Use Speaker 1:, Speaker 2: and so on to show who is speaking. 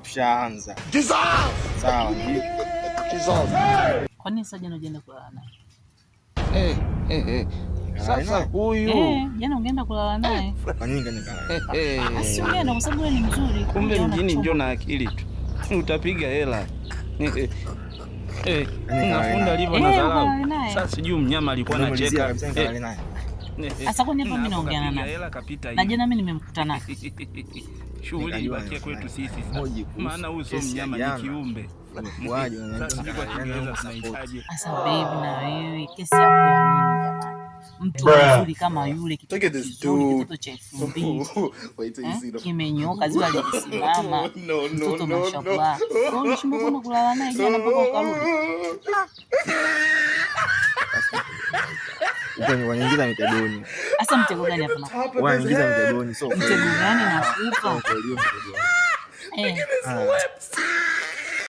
Speaker 1: Ushaanza. Sawa.
Speaker 2: Kwa nini sasa jana unaenda kulala naye?
Speaker 1: Sasa huyu.
Speaker 2: Jana ungeenda kulala naye.
Speaker 1: Kwa nini ungeenda?
Speaker 2: Asiongea kwa sababu wewe ni mzuri.
Speaker 3: Kumbe mjini njoo na akili tu. Utapiga hela. Unafunda livyo na dharau. Sasa sijui mnyama alikuwa anacheka.
Speaker 2: Sasa kwa nini mimi naongea naye? Na jana mimi nimemkuta naye.
Speaker 3: Shughuli ibakie kwetu sisi sasa. Maana huyu sio mnyama, ni kiumbe.
Speaker 1: Waje
Speaker 2: sasa baby, na wewe kesi yako ya nini jamani? Mtu mzuri kama yule, kitoto cha 2000 kimenyoka ziwa likisimama, mtoto mashallah. Unashindwa kuna kulala naye jana mpaka ukarudi.
Speaker 1: Wanaingiza mitego.
Speaker 2: Sasa mtego gani hapa?
Speaker 1: Wanaingiza mitego, so
Speaker 2: mtego gani nakupa?